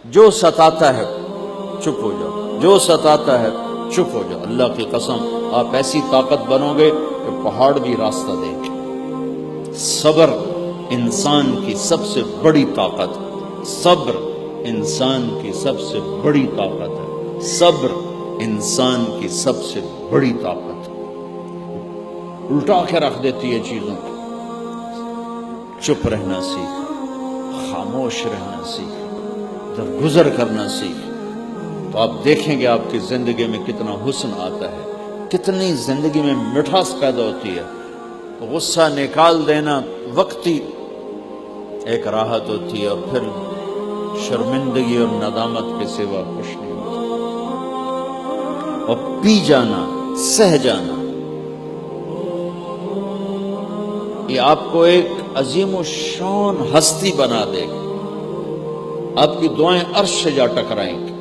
جو ستاتا ہے چپ ہو جاؤ، جو ستاتا ہے چپ ہو جاؤ۔ اللہ کی قسم آپ ایسی طاقت بنو گے کہ پہاڑ بھی راستہ دیں گے۔ صبر انسان کی سب سے بڑی طاقت ہے، صبر انسان کی سب سے بڑی طاقت ہے، صبر انسان کی سب سے بڑی طاقت ہے۔ الٹا کے رکھ دیتی ہے چیزوں کو۔ چپ رہنا سیکھ، خاموش رہنا سیکھ، درگزر کرنا سیکھ، تو آپ دیکھیں گے آپ کی زندگی میں کتنا حسن آتا ہے، کتنی زندگی میں مٹھاس پیدا ہوتی ہے۔ تو غصہ نکال دینا وقتی ایک راحت ہوتی ہے، اور پھر شرمندگی اور ندامت کے سوا کچھ نہیں ہوتا۔ اور پی جانا، سہ جانا، یہ آپ کو ایک عظیم و شان ہستی بنا دے گا۔ آپ کی دعائیں عرش سے جا ٹکرائیں گی۔